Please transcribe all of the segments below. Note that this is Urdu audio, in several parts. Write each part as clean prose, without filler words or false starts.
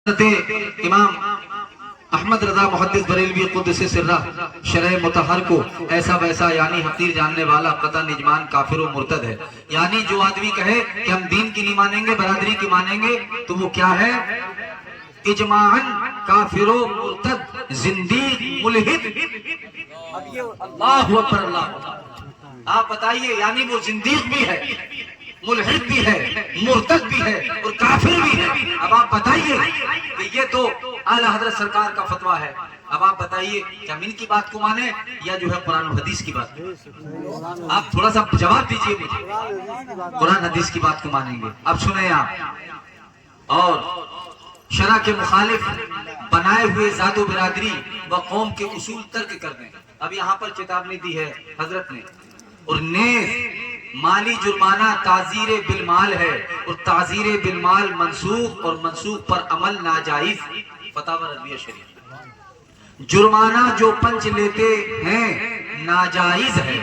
امام احمد رضا محدث بریلوی قدس سرہ شرح مطہر کو ایسا ویسا یعنی حقیر جاننے والا قطع نجمان کافر و مرتد ہے. یعنی جو آدمی کہے کہ ہم دین کی نہیں مانیں گے برادری کی مانیں گے تو وہ کیا ہے؟ اجماعاً کافر و مرتد زندیق ملحد. اللہ اکبر اللہ. آپ بتائیے یعنی وہ زندیق بھی ہے، ملحد بھی ہے، مرتد بھی ہے اور کافر بھی ہے. اب آپ بتائیے کہ یہ تو اعلیٰ حضرت سرکار کا فتویٰ ہے. اب آپ بتائیے کہ ہم ان کی بات کو مانیں یا جو ہے قرآن و حدیث کی بات؟ آپ تھوڑا سا جواب دیجئے مجھے. قرآن حدیث کی بات کو مانیں گے؟ اب سنیں آپ، اور شرع کے مخالف بنائے ہوئے ذات و برادری و قوم کے اصول ترک کر دیں. اب یہاں پر چیتاونی دی ہے حضرت نے. اور نیز مالی جرمانہ تعزیر بالمال ہے اور تعزیر بالمال منسوخ اور منسوخ پر عمل ناجائز. فتاوی رضویہ شریف. جرمانہ جو پنچ لیتے ہیں ناجائز ہے.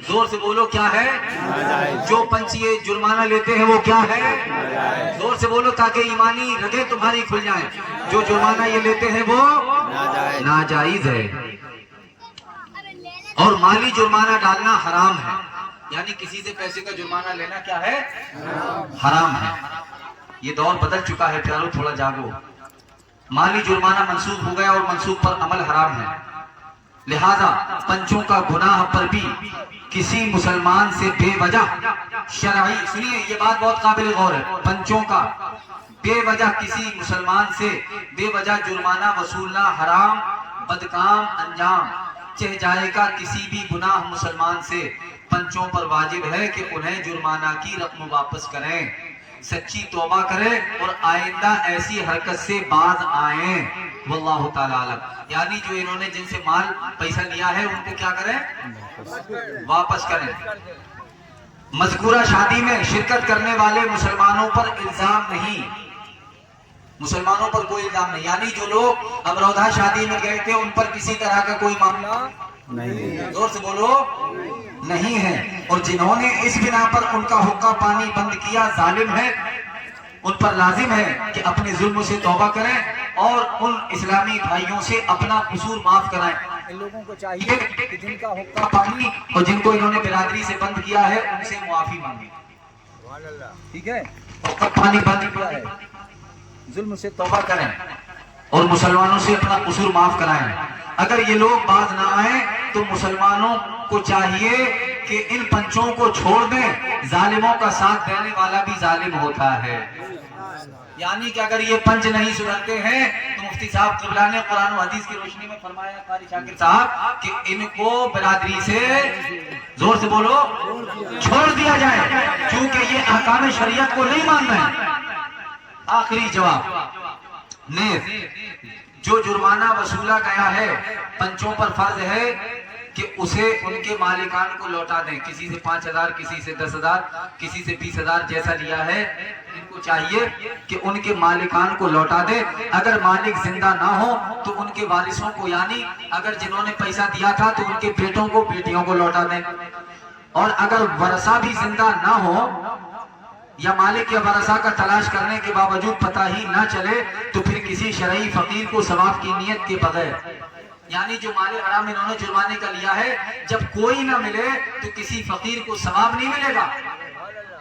زور سے بولو کیا ہے؟ جو پنچ یہ جرمانہ لیتے ہیں وہ کیا ہے؟ زور سے بولو تاکہ ایمانی رگیں تمہاری کھل جائیں. جو جرمانہ یہ لیتے ہیں وہ ناجائز ہے. اور مالی جرمانہ ڈالنا حرام ہے. یعنی کسی سے پیسے کا جرمانہ لینا کیا ہے؟ حرام ہے. یہ دور بدل چکا ہے پیارو، تھوڑا جاگو. مالی جرمانہ منسوخ ہو گیا اور منسوخ پر عمل حرام ہے. لہذا پنچوں کا گناہ پر بھی کسی مسلمان سے بے وجہ شرعی، سنیے یہ بات بہت قابل غور ہے، پنچوں کا بے وجہ کسی مسلمان سے بے وجہ جرمانہ وصولنا حرام بدکام انجام. چہ جائے گا کسی بھی گناہ مسلمان سے، پنچوں پر واجب ہے کہ انہیں جرمانہ کی رقم واپس کریں، سچی توبہ کریں اور آئندہ ایسی حرکت سے باز آئیں. واللہ تعالی عالم. یعنی جو انہوں نے جن سے مال پیسہ لیا ہے ان کو کیا کریں؟ واپس کریں. مذکورہ شادی میں شرکت کرنے والے مسلمانوں پر الزام نہیں، مسلمانوں پر کوئی الزام نہیں. یعنی جو لوگ امروہہ شادی میں گئے تھے ان پر کسی طرح کا کوئی معاملہ نہیں، زور سے بولو نہیں ہے. اور جنہوں نے اس بنا پر ان کا حقہ پانی بند کیا ظالم ہے، ان پر لازم ہے کہ اپنے ظلم سے توبہ کریں اور ان اسلامی بھائیوں سے اپنا قصور معاف کرائیں. ان لوگوں کو چاہیے کہ جن کا حقہ پانی اور جن کو انہوں نے برادری سے بند کیا ہے ان سے معافی مانگیں. ٹھیک ہے؟ حقہ پانی بند کیا ہے، ظلم سے توبہ کریں اور مسلمانوں سے اپنا قصور معاف کرائیں. اگر یہ لوگ باز نہ آئیں تو مسلمانوں کو چاہیے کہ ان پنچوں کو چھوڑ دیں. ظالموں کا ساتھ دینے والا بھی ظالم ہوتا ہے. یعنی کہ اگر یہ پنچ نہیں سدھرتے ہیں تو مفتی صاحب قبلہ نے قرآن و حدیث کی روشنی میں فرمایا قاری شاکر صاحب کہ ان کو برادری سے، زور سے بولو، چھوڑ دیا جائے، کیونکہ یہ احکام شریعت کو نہیں مان رہے ہیں. آخری جواب، نیز جو جرمانہ وصولا گیا ہے پنچوں پر فرض ہے کہ اسے ان کے مالکان کو لوٹا دیں. کسی سے 5,000، کسی سے 10,000، کسی سے 20,000 جیسا لیا ہے، ان کو چاہیے کہ ان کے مالکان کو لوٹا دے. اگر مالک زندہ نہ ہو تو ان کے وارثوں کو، یعنی اگر جنہوں نے پیسہ دیا تھا تو ان کے بیٹوں کو بیٹیوں کو لوٹا دیں. اور اگر ورثہ بھی زندہ نہ ہو یا مالک یا ورثہ کا تلاش کرنے کے باوجود پتہ ہی نہ چلے تو پھر کسی شرعی فقیر کو ثواب کی نیت کے بغیر، یعنی جو مال حرام انہوں نے جرمانے کا لیا ہے، جب کوئی نہ ملے تو کسی فقیر کو ثواب نہیں ملے گا،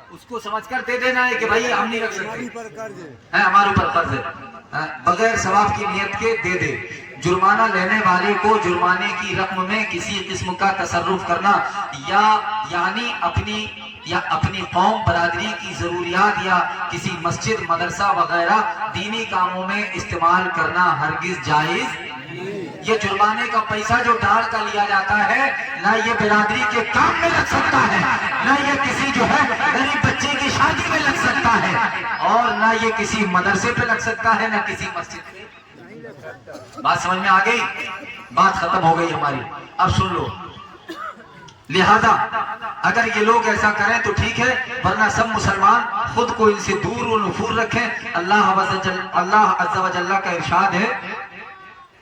اس کو سمجھ کر دے دینا ہے کہ بھائی ہم نہیں رکھ سکتے، ہمارے اوپر قرض ہے، بغیر ثواب کی نیت کے دے دے. جرمانہ لینے والے کو جرمانے کی رقم میں کسی قسم کا تصرف کرنا یعنی اپنی قوم برادری کی ضروریات یا کسی مسجد مدرسہ وغیرہ دینی کاموں میں استعمال کرنا ہرگز جائز. یہ جرمانے کا پیسہ جو ڈال کر لیا جاتا ہے نہ یہ برادری کے کام میں لگ سکتا ہے، نہ یہ کسی جو ہے غریب بچے کی شادی میں لگ سکتا ہے، اور نہ یہ کسی مدرسے پہ لگ سکتا ہے، نہ کسی مسجد پہ. بات سمجھ میں آ گئی؟ بات ختم ہو گئی ہماری. اب سن لو. لہذا اگر یہ لوگ ایسا کریں تو ٹھیک ہے، ورنہ سب مسلمان خود کو ان سے دور و نفور رکھیں. اللہ عز و جل کا ارشاد ہے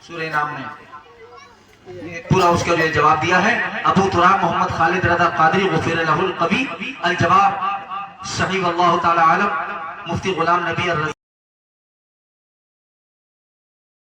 سورہ نام میں، پورا اس کا جواب دیا ہے ابو تراب محمد خالد رضا قادری غفر لہ القوی. الجواب صحیح واللہ تعالی عالم. مفتی غلام نبی الرضا